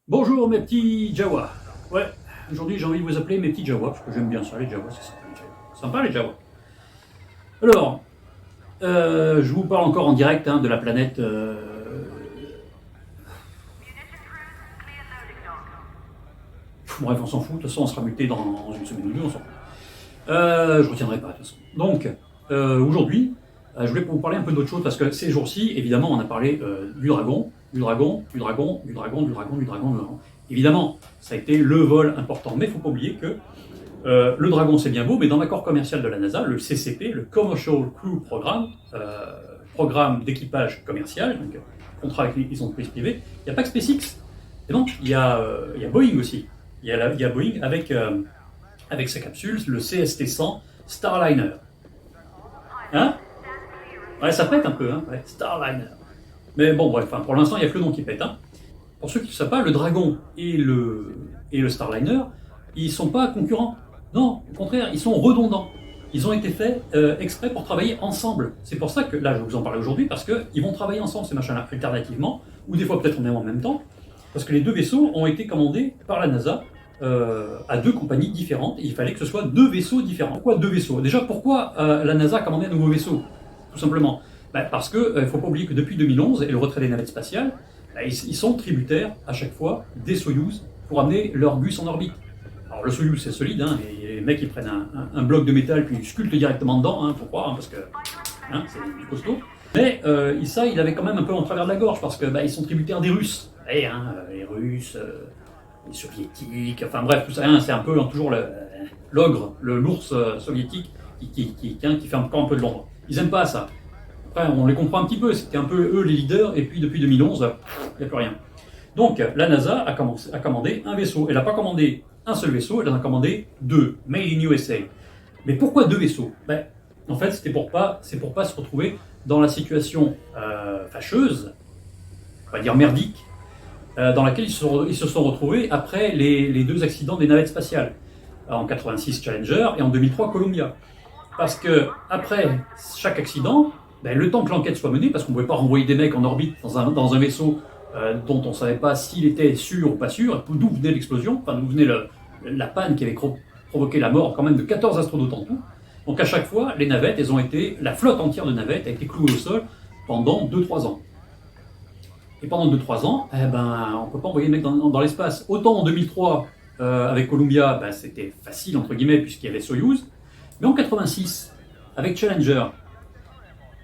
Bonjour mes petits Jawa. Ouais, aujourd'hui j'ai envie de vous appeler mes petits Jawa, parce que j'aime bien ça, les Jawa, c'est sympa les Jawa. Sympa les Jawa. Alors, je vous parle encore en direct de la planète. Bref, on s'en fout, de toute façon on sera muté dans une semaine ou deux, on s'en fout. Je retiendrai pas de toute façon. Donc, aujourd'hui, je voulais vous parler un peu d'autre chose, parce que ces jours-ci, évidemment, on a parlé du dragon, du dragon, du dragon, du dragon, du dragon, du dragon, du dragon. Évidemment, ça a été le vol important, mais il ne faut pas oublier que le dragon c'est bien beau, mais dans l'accord commercial de la NASA, le CCP, le Commercial Crew Programme, programme d'équipage commercial, donc contrat avec les entreprises privées, il n'y a pas que SpaceX. Et non, il y a Boeing aussi. Il y a Boeing avec sa capsule, le CST-100 Starliner. Hein? Ouais, ça pète un peu, hein? Ouais, Starliner. Mais bon, bref, pour l'instant, il n'y a que le nom qui pète. Hein. Pour ceux qui ne savent pas, le Dragon et le Starliner, ils ne sont pas concurrents. Non, au contraire, ils sont redondants. Ils ont été faits exprès pour travailler ensemble. C'est pour ça que, là, je vais vous en parler aujourd'hui, parce qu'ils vont travailler ensemble, ces machins-là, alternativement, ou des fois peut-être même en même temps, parce que les deux vaisseaux ont été commandés par la NASA à deux compagnies différentes, et il fallait que ce soit deux vaisseaux différents. Pourquoi deux vaisseaux? Déjà, pourquoi la NASA a commandé un nouveau vaisseau? Tout simplement. Parce qu'il ne faut pas oublier que depuis 2011 et le retrait des navettes spatiales, ils sont tributaires à chaque fois des Soyouz pour amener leur bus en orbite. Alors le Soyouz c'est solide, et les mecs ils prennent un bloc de métal puis ils sculptent directement dedans, faut croire, parce que c'est du costaud. Mais ça, il avait quand même un peu en travers de la gorge parce que ils sont tributaires des Russes. Les Russes, les Soviétiques, enfin bref, tout ça, c'est un peu toujours l'ogre, l'ours soviétique qui fait encore un peu de l'ombre. Ils aiment pas ça. Après, on les comprend un petit peu, c'était un peu eux les leaders, et puis depuis 2011, il n'y a plus rien. Donc, la NASA a commandé un vaisseau. Elle n'a pas commandé un seul vaisseau, elle en a commandé deux, Made in USA. Mais pourquoi deux vaisseaux? En fait, c'est pour pas se retrouver dans la situation fâcheuse, on va dire merdique, dans laquelle ils se sont retrouvés après les deux accidents des navettes spatiales. En 86 Challenger et en 2003 Columbia. Parce que après chaque accident, le temps que l'enquête soit menée, parce qu'on ne pouvait pas renvoyer des mecs en orbite dans un vaisseau dont on ne savait pas s'il était sûr ou pas sûr, d'où venait l'explosion, d'où venait la panne qui avait provoqué la mort quand même de 14 astronautes en tout. Donc à chaque fois, les navettes, la flotte entière de navettes a été clouée au sol pendant 2-3 ans. Et pendant 2-3 ans, on ne peut pas envoyer les mecs dans l'espace. Autant en 2003, avec Columbia, c'était facile, entre guillemets, puisqu'il y avait Soyouz. Mais en 86, avec Challenger,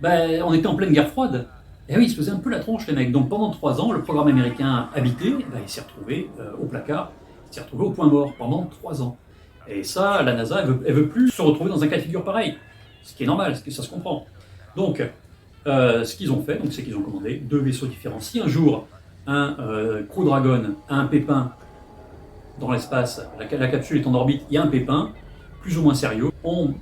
on était en pleine guerre froide. Et oui, ils se faisaient un peu la tronche, les mecs. Donc pendant 3 ans, le programme américain habité, il s'est retrouvé au placard, il s'est retrouvé au point mort pendant 3 ans. Et ça, la NASA, elle veut plus se retrouver dans un cas de figure pareil. Ce qui est normal, ça se comprend. Donc, ce qu'ils ont fait, c'est qu'ils ont commandé deux vaisseaux différents. Si un jour, un Crew Dragon a un pépin dans l'espace, la capsule est en orbite, il y a un pépin, plus ou moins sérieux, on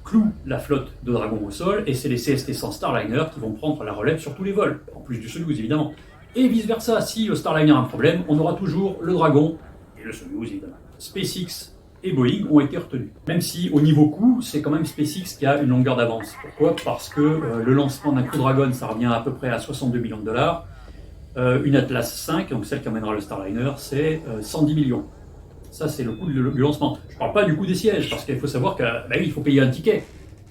cloue la flotte de Dragon au sol, et c'est les CST-100 Starliner qui vont prendre la relève sur tous les vols, en plus du Soyouz évidemment. Et vice versa, si le Starliner a un problème, on aura toujours le Dragon et le Soyouz évidemment. SpaceX et Boeing ont été retenus. Même si au niveau coût, c'est quand même SpaceX qui a une longueur d'avance. Pourquoi? Parce que le lancement d'un Crew Dragon, ça revient à peu près à 62 millions de dollars. Une Atlas 5, donc celle qui emmènera le Starliner, c'est 110 millions. Ça, c'est le coût du lancement. Je ne parle pas du coût des sièges, parce qu'il faut savoir que, il faut payer un ticket.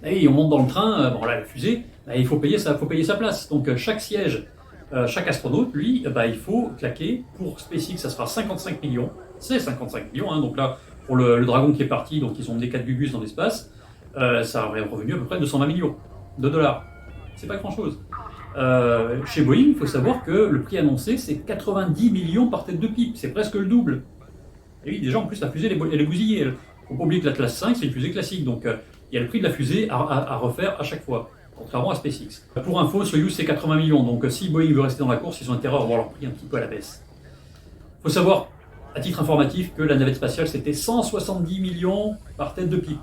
On monte dans le train, la fusée, il faut payer sa place. Donc, chaque siège, chaque astronaute, lui, il faut claquer. Pour SpaceX, ça sera 55 millions. C'est 55 millions, donc là, pour le Dragon qui est parti, donc ils ont emmené 4 Gugus dans l'espace, ça aurait revenu à peu près 220 millions de dollars. C'est pas grand-chose. Chez Boeing, il faut savoir que le prix annoncé, c'est 90 millions par tête de pipe. C'est presque le double. Et oui, déjà, en plus, la fusée, elle est bousillée. Il ne faut pas oublier que l'Atlas 5, c'est une fusée classique. Donc, il y a le prix de la fusée à refaire à chaque fois, contrairement à SpaceX. Pour info, Soyuz, c'est 80 millions. Donc, si Boeing veut rester dans la course, ils ont intérêt à revoir leur prix un petit peu à la baisse. Il faut savoir, à titre informatif, que la navette spatiale, c'était 170 millions par tête de pipe.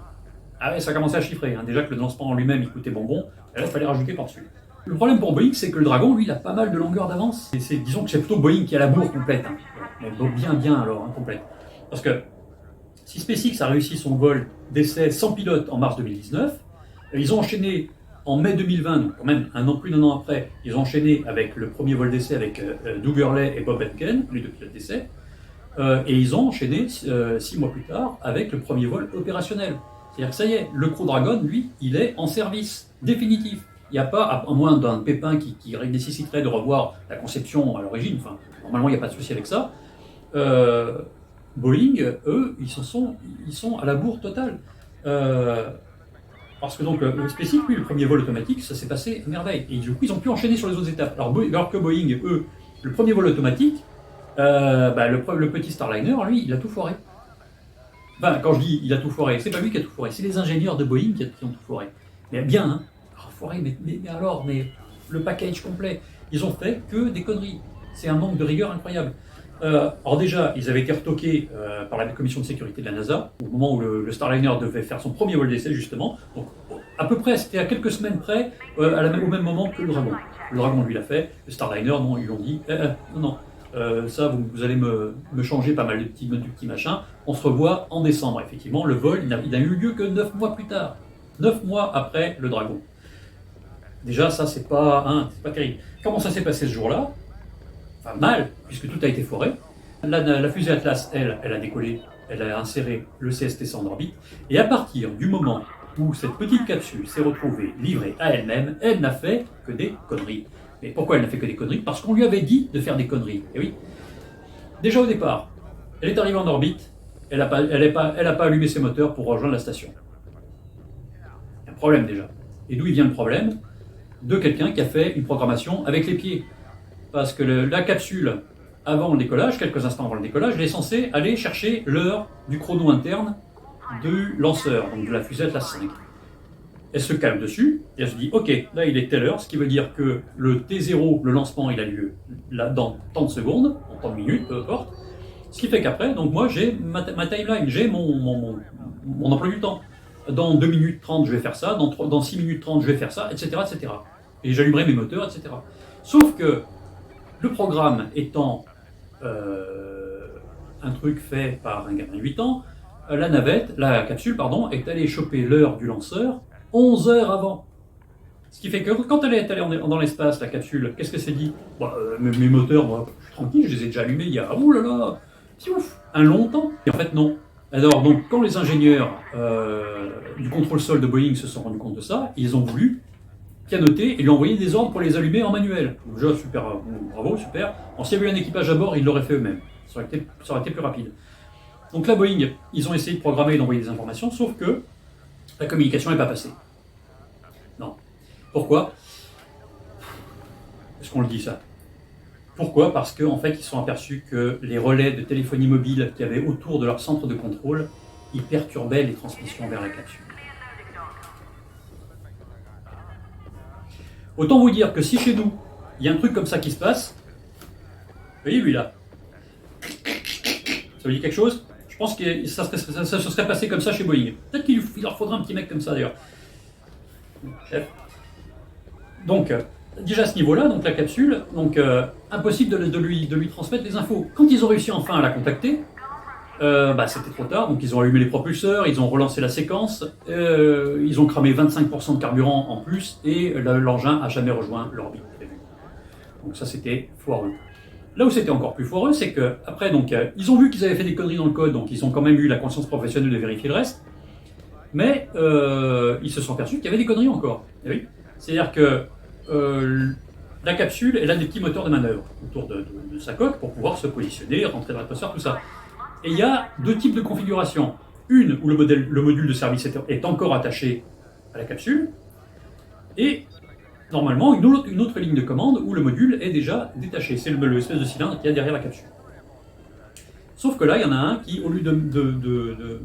Ah ouais, ça commençait à chiffrer. Déjà que le lancement en lui-même, il coûtait bonbon. Et là, il fallait rajouter par-dessus. Le problème pour Boeing, c'est que le Dragon, lui, il a pas mal de longueur d'avance. Disons que c'est plutôt Boeing qui a la bourre complète. Mais bien alors, complète. Parce que si SpaceX a réussi son vol d'essai sans pilote en mars 2019, ils ont enchaîné En mai 2020, donc quand même plus d'un an après, ils ont enchaîné avec le premier vol d'essai avec Doug Hurley et Bob Behnken, les deux pilotes d'essai, et ils ont enchaîné 6 mois plus tard avec le premier vol opérationnel. C'est-à-dire que ça y est, le Crew Dragon, lui, il est en service définitif. Il n'y a pas, à moins d'un pépin qui nécessiterait de revoir la conception à l'origine, enfin, normalement il n'y a pas de souci avec ça, Boeing, eux, ils sont à la bourre totale. Parce que donc le SpaceX, lui, le premier vol automatique, ça s'est passé à merveille. Et du coup, ils ont pu enchaîner sur les autres étapes. Alors que Boeing, eux, le premier vol automatique, le petit Starliner, lui, il a tout foiré. Enfin, quand je dis il a tout foiré, c'est pas lui qui a tout foiré, c'est les ingénieurs de Boeing qui ont tout foiré. Mais bien, hein. Alors, foiré, mais le package complet. Ils ont fait que des conneries. C'est un manque de rigueur incroyable. Alors déjà, ils avaient été retoqués par la commission de sécurité de la NASA, au moment où le Starliner devait faire son premier vol d'essai, justement. Donc, à peu près, c'était à quelques semaines près, au même moment que le Dragon. Le Dragon, lui, l'a fait. Le Starliner, non, ils lui ont dit, non, ça, vous allez me changer pas mal de petits machins. On se revoit en décembre. Effectivement, le vol, il n'a eu lieu que 9 mois plus tard. 9 mois après le Dragon. Déjà, ça, c'est pas terrible. Comment ça s'est passé ce jour-là? Enfin, mal, puisque tout a été foiré. La fusée Atlas, elle a décollé, elle a inséré le CST-100 en orbite, et à partir du moment où cette petite capsule s'est retrouvée livrée à elle-même, elle n'a fait que des conneries. Mais pourquoi elle n'a fait que des conneries? Parce qu'on lui avait dit de faire des conneries. Et oui. Déjà au départ, elle est arrivée en orbite, elle n'a pas allumé ses moteurs pour rejoindre la station. Il y a un problème déjà. Et d'où il vient le problème? De quelqu'un qui a fait une programmation avec les pieds. Parce que la capsule, avant le décollage, quelques instants avant le décollage, elle est censée aller chercher l'heure du chrono interne du lanceur, donc de la fusée Atlas 5. Elle se calme dessus, et elle se dit, ok, là il est telle heure, ce qui veut dire que le T0, le lancement, il a lieu là, dans tant de secondes, en tant de minutes, peu importe. Ce qui fait qu'après, donc moi j'ai ma timeline, j'ai mon emploi du temps. Dans 2 minutes 30, je vais faire ça, dans 6 minutes 30, je vais faire ça, etc. etc. Et j'allumerai mes moteurs, etc. Sauf que le programme étant un truc fait par un gamin de 8 ans, la capsule, est allée choper l'heure du lanceur 11 heures avant. Ce qui fait que quand elle est allée dans l'espace, la capsule, qu'est-ce que c'est dit? Mes moteurs, moi, je suis tranquille, je les ai déjà allumés il y a, un long temps. Et en fait, non. Alors, donc, quand les ingénieurs du contrôle sol de Boeing se sont rendus compte de ça, ils ont voulu pianoter et lui envoyer des ordres pour les allumer en manuel. Donc, déjà, super, bravo, super. Alors, s'il y avait eu un équipage à bord, ils l'auraient fait eux-mêmes. Ça aurait été plus rapide. Donc là, Boeing, ils ont essayé de programmer et d'envoyer des informations, sauf que la communication n'est pas passée. Non. Pourquoi? Est-ce qu'on le dit ça? Pourquoi? Parce qu'en fait, ils se sont aperçus que les relais de téléphonie mobile qu'il y avait autour de leur centre de contrôle, ils perturbaient les transmissions vers la capsule. Autant vous dire que si chez nous, il y a un truc comme ça qui se passe, vous voyez lui là, ça vous dit quelque chose? Je pense que ça se serait passé comme ça chez Boeing. Peut-être qu'il leur faudra un petit mec comme ça d'ailleurs. Chef. Donc, déjà à ce niveau-là, donc la capsule, donc impossible de lui transmettre les infos. Quand ils ont réussi enfin à la contacter, c'était trop tard, donc ils ont allumé les propulseurs, ils ont relancé la séquence, ils ont cramé 25% de carburant en plus, et l'engin n'a jamais rejoint l'orbite prévue. Donc ça c'était foireux. Là où c'était encore plus foireux, c'est que après, donc, ils ont vu qu'ils avaient fait des conneries dans le code, donc ils ont quand même eu la conscience professionnelle de vérifier le reste, mais ils se sont aperçus qu'il y avait des conneries encore. Et oui. C'est-à-dire que la capsule, elle a des petits moteurs de manœuvre autour de sa coque pour pouvoir se positionner, rentrer dans l'atmosphère, tout ça. Et il y a deux types de configurations. Une où le module de service est encore attaché à la capsule, et normalement une autre ligne de commande où le module est déjà détaché. C'est l'espèce de cylindre qu'il y a derrière la capsule. Sauf que là, il y en a un qui, au lieu de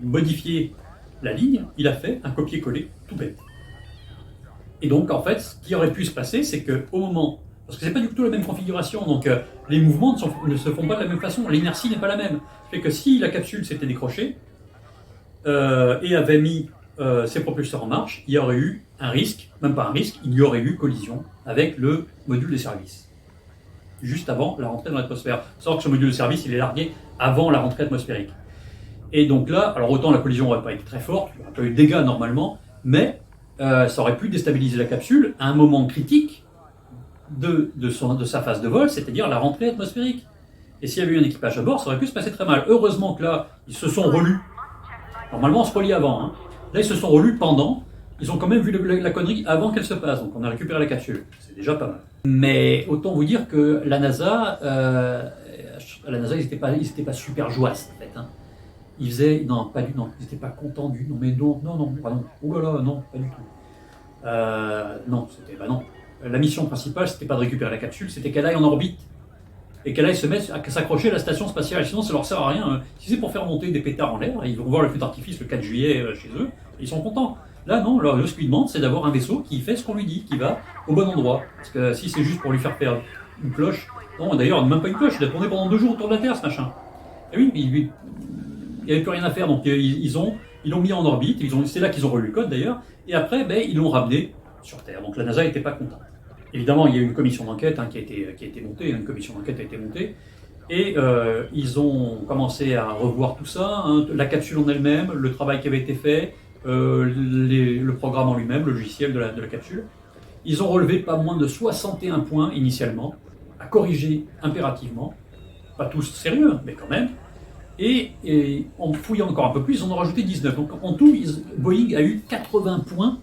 modifier la ligne, il a fait un copier-coller tout bête. Et donc, en fait, ce qui aurait pu se passer, c'est qu'au moment... Parce que c'est pas du tout la même configuration, donc les mouvements ne se font pas de la même façon, l'inertie n'est pas la même. Ce qui fait que si la capsule s'était décrochée et avait mis ses propulseurs en marche, il y aurait eu un risque, même pas un risque, il y aurait eu collision avec le module de service. Juste avant la rentrée dans l'atmosphère. Il faut savoir que ce module de service, il est largué avant la rentrée atmosphérique. Et donc là, alors autant la collision n'aurait pas été très forte, il n'y aurait pas eu de dégâts normalement, mais ça aurait pu déstabiliser la capsule à un moment critique de sa phase de vol, c'est-à-dire la rentrée atmosphérique. Et s'il y avait eu un équipage à bord, ça aurait pu se passer très mal. Heureusement que là, ils se sont relus. Normalement, on se relie avant. Hein. Là, ils se sont relus pendant. Ils ont quand même vu la connerie avant qu'elle se passe. Donc, on a récupéré la capsule. C'est déjà pas mal. Mais autant vous dire que la NASA, ils n'étaient pas super joyeux, en fait. Hein. Ils faisaient. Non, pas du tout. Non, ils n'étaient pas contents du. Non, mais non, pardon. Oh là là, non, pas du tout. Non, c'était. Bah non. La mission principale, c'était pas de récupérer la capsule, c'était qu'elle aille en orbite. Et qu'elle aille se mettre à s'accrocher à la station spatiale. Sinon, ça leur sert à rien. Si c'est pour faire monter des pétards en l'air, ils vont voir le feu d'artifice le 4 juillet chez eux, et ils sont contents. Là, non, ce qu'ils demandent, c'est d'avoir un vaisseau qui fait ce qu'on lui dit, qui va au bon endroit. Parce que si c'est juste pour lui faire perdre une cloche, non, d'ailleurs, même pas une cloche, il a tourné pendant 2 jours autour de la Terre, ce machin. Et oui, il n'y avait plus rien à faire, donc ils l'ont mis en orbite, c'est là qu'ils ont relu le code d'ailleurs, et après, ils l'ont ramené sur Terre. Donc la NASA n'était pas contente. Évidemment, il y a eu une commission d'enquête qui a été montée, une commission d'enquête a été montée, et ils ont commencé à revoir tout ça, hein, la capsule en elle-même, le travail qui avait été fait, le programme en lui-même, le logiciel de la capsule. Ils ont relevé pas moins de 61 points initialement, à corriger impérativement, pas tous sérieux, mais quand même, et en fouillant encore un peu plus, ils en ont rajouté 19. Donc en tout, Boeing a eu 80 points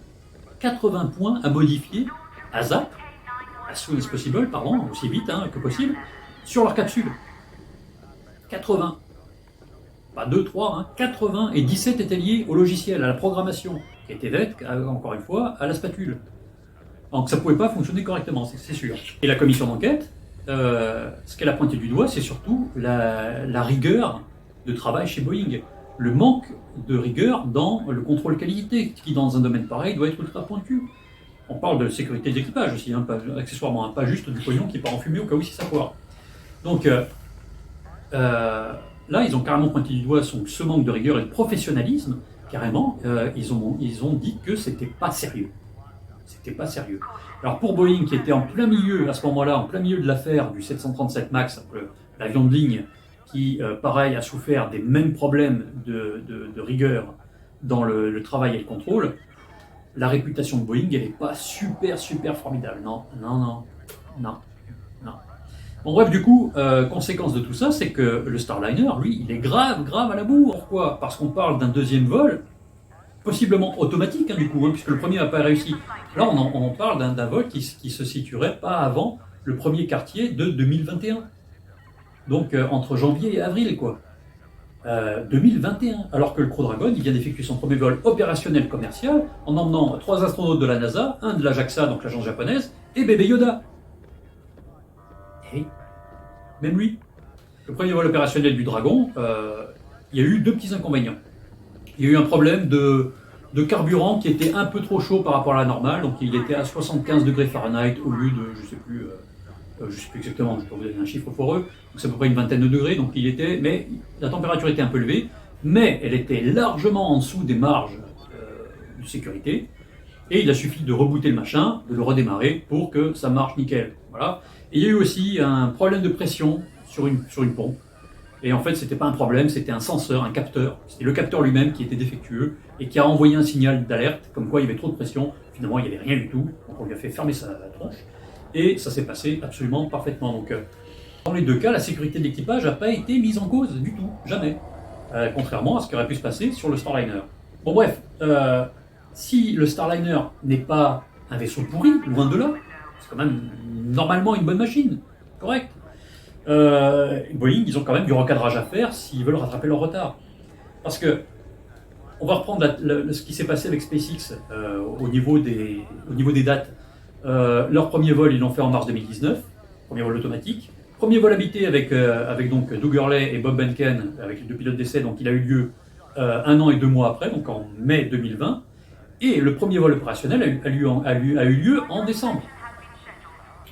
à modifier, à ZAP, as soon as possible, pardon, aussi vite que possible, sur leur capsule. 80. Pas 2, 3, 80, et 17 étaient liés au logiciel, à la programmation, qui était faite, encore une fois, à la spatule. Donc ça ne pouvait pas fonctionner correctement, c'est sûr. Et la commission d'enquête, ce qu'elle a pointé du doigt, c'est surtout la rigueur de travail chez Boeing. Le manque de rigueur dans le contrôle qualité, qui dans un domaine pareil doit être ultra pointu. On parle de sécurité d'équipage aussi, accessoirement, pas juste du pognon qui part en fumée au cas où si ça foire. Donc là, ils ont carrément pointé du doigt ce manque de rigueur et de professionnalisme, carrément, ils ont dit que c'était pas sérieux. C'était pas sérieux. Alors pour Boeing, qui était en plein milieu, à ce moment-là, en plein milieu de l'affaire du 737 MAX, l'avion de ligne, qui, pareil, a souffert des mêmes problèmes de rigueur dans le travail et le contrôle, la réputation de Boeing, elle n'est pas super formidable. Non. Bon bref, du coup, conséquence de tout ça, c'est que le Starliner, lui, il est grave à la bourre. Pourquoi ? Parce qu'on parle d'un deuxième vol, possiblement automatique, du coup, puisque le premier n'a pas réussi. Là, on parle d'un vol qui se situerait pas avant le premier quartier de 2021. Donc, entre janvier et avril, quoi. 2021, alors que le Crew Dragon, il vient d'effectuer son premier vol opérationnel commercial en emmenant 3 astronautes de la NASA, un de la JAXA, donc l'agence japonaise, et bébé Yoda. Et même lui. Le premier vol opérationnel du Dragon, il y a eu 2 petits inconvénients. Il y a eu un problème de carburant qui était un peu trop chaud par rapport à la normale, donc il était à 75 degrés Fahrenheit au lieu de, je sais plus exactement, je peux vous donner un chiffre foireux, donc c'est à peu près une vingtaine de degrés, donc mais la température était un peu élevée, mais elle était largement en dessous des marges de sécurité, et il a suffi de rebooter le machin, de le redémarrer pour que ça marche nickel. Voilà. Et il y a eu aussi un problème de pression sur une pompe. Et en fait, c'était pas un problème, c'était un senseur, un capteur. C'était le capteur lui-même qui était défectueux et qui a envoyé un signal d'alerte, comme quoi il y avait trop de pression. Finalement, il n'y avait rien du tout. Donc on lui a fait fermer sa tronche. Et ça s'est passé absolument parfaitement. Donc, dans les 2 cas, la sécurité de l'équipage n'a pas été mise en cause du tout, jamais. Contrairement à ce qui aurait pu se passer sur le Starliner. Bon bref, si le Starliner n'est pas un vaisseau pourri, loin de là, c'est quand même normalement une bonne machine, correct. Boeing, ils ont quand même du recadrage à faire s'ils veulent rattraper leur retard. Parce que, on va reprendre ce qui s'est passé avec SpaceX au niveau des dates. Leur premier vol, ils l'ont fait en mars 2019, premier vol automatique. Premier vol habité avec donc Doug Hurley et Bob Behnken, avec les 2 pilotes d'essai, donc il a eu lieu 1 an et 2 mois après, donc en mai 2020. Et le premier vol opérationnel a eu lieu en décembre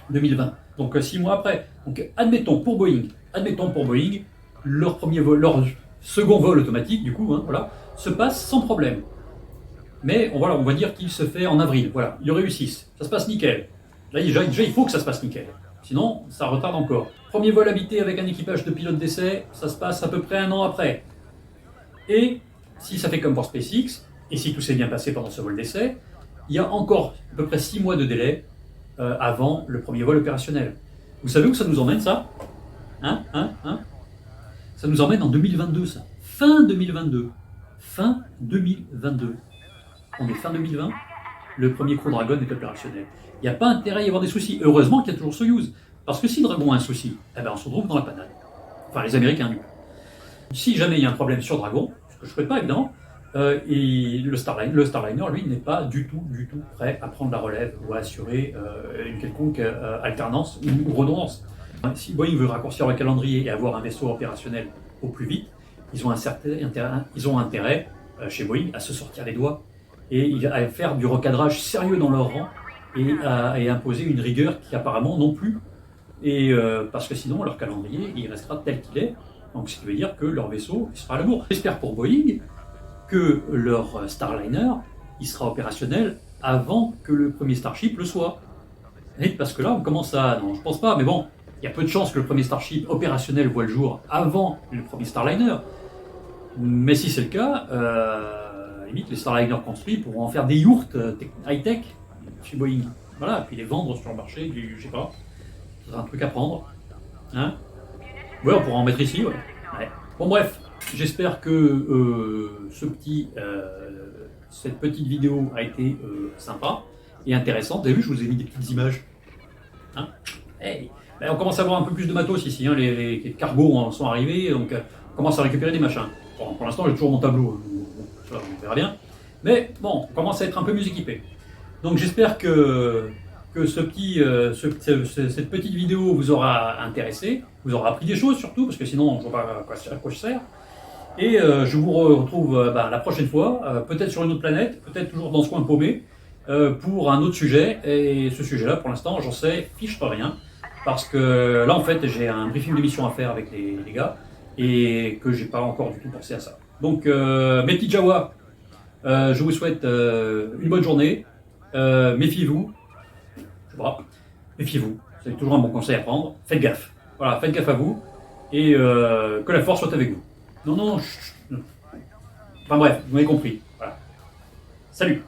2020, donc 6 mois après. Donc admettons pour Boeing, leur second vol automatique, du coup, se passe sans problème. Mais on va dire qu'il se fait en avril, voilà, ils réussissent, ça se passe nickel. Là déjà il faut que ça se passe nickel, sinon ça retarde encore. Premier vol habité avec un équipage de pilotes d'essai, ça se passe à peu près 1 an après. Et si ça fait comme pour SpaceX, et si tout s'est bien passé pendant ce vol d'essai, il y a encore à peu près 6 mois de délai avant le premier vol opérationnel. Vous savez où ça nous emmène, ça? Ça nous emmène en 2022, ça. Fin 2022. Fin 2022. On est fin 2020. Le premier Crew Dragon est opérationnel. Il n'y a pas intérêt à y avoir des soucis. Heureusement qu'il y a toujours Soyuz. Parce que si Dragon a un souci, eh ben on se retrouve dans la panade. Enfin, les Américains, lui. Si jamais il y a un problème sur Dragon, ce que je ne souhaite pas évidemment, et le Starliner, lui, n'est pas du tout prêt à prendre la relève ou à assurer une quelconque alternance ou redondance. Si Boeing veut raccourcir le calendrier et avoir un vaisseau opérationnel au plus vite, ils ont intérêt chez Boeing à se sortir les doigts et à faire du recadrage sérieux dans leur rang et à imposer une rigueur qui apparemment non plus. Et parce que sinon leur calendrier il restera tel qu'il est, donc ce qui veut dire que leur vaisseau il sera à l'amour. J'espère pour Boeing que leur Starliner il sera opérationnel avant que le premier Starship le soit. Et parce que là on commence à... Non, je pense pas, mais bon, il y a peu de chances que le premier Starship opérationnel voit le jour avant le premier Starliner. Mais si c'est le cas, limite les Starliners construits pourront en faire des yourtes high-tech chez Boeing. Voilà, puis les vendre sur le marché du, je sais pas, c'est un truc à prendre. Hein? Ouais, on pourra en mettre ici, ouais. Ouais. Bon bref, j'espère que cette petite vidéo a été sympa et intéressante. Vous avez vu, je vous ai mis des petites images. Hein? Hey. Ben, on commence à avoir un peu plus de matos ici, hein. Les cargos sont arrivés, donc on commence à récupérer des machins. Bon, pour l'instant, j'ai toujours mon tableau, ça, on verra bien. Mais bon, on commence à être un peu mieux équipé. Donc j'espère que cette petite vidéo vous aura intéressé, vous aura appris des choses surtout, parce que sinon je ne vois pas à quoi je sers. Et je vous retrouve la prochaine fois, peut-être sur une autre planète, peut-être toujours dans ce coin paumé, pour un autre sujet. Et ce sujet-là, pour l'instant, j'en sais fiche pas rien, parce que là, en fait, j'ai un briefing d'émission à faire avec les gars, et que j'ai pas encore du tout pensé à ça. Donc, mes petits Jawa, je vous souhaite une bonne journée. Méfiez-vous. Je sais pas, méfiez-vous. C'est toujours un bon conseil à prendre. Faites gaffe. Voilà, faites gaffe à vous. Et que la force soit avec vous. Non. Enfin bref, vous m'avez compris. Voilà. Salut.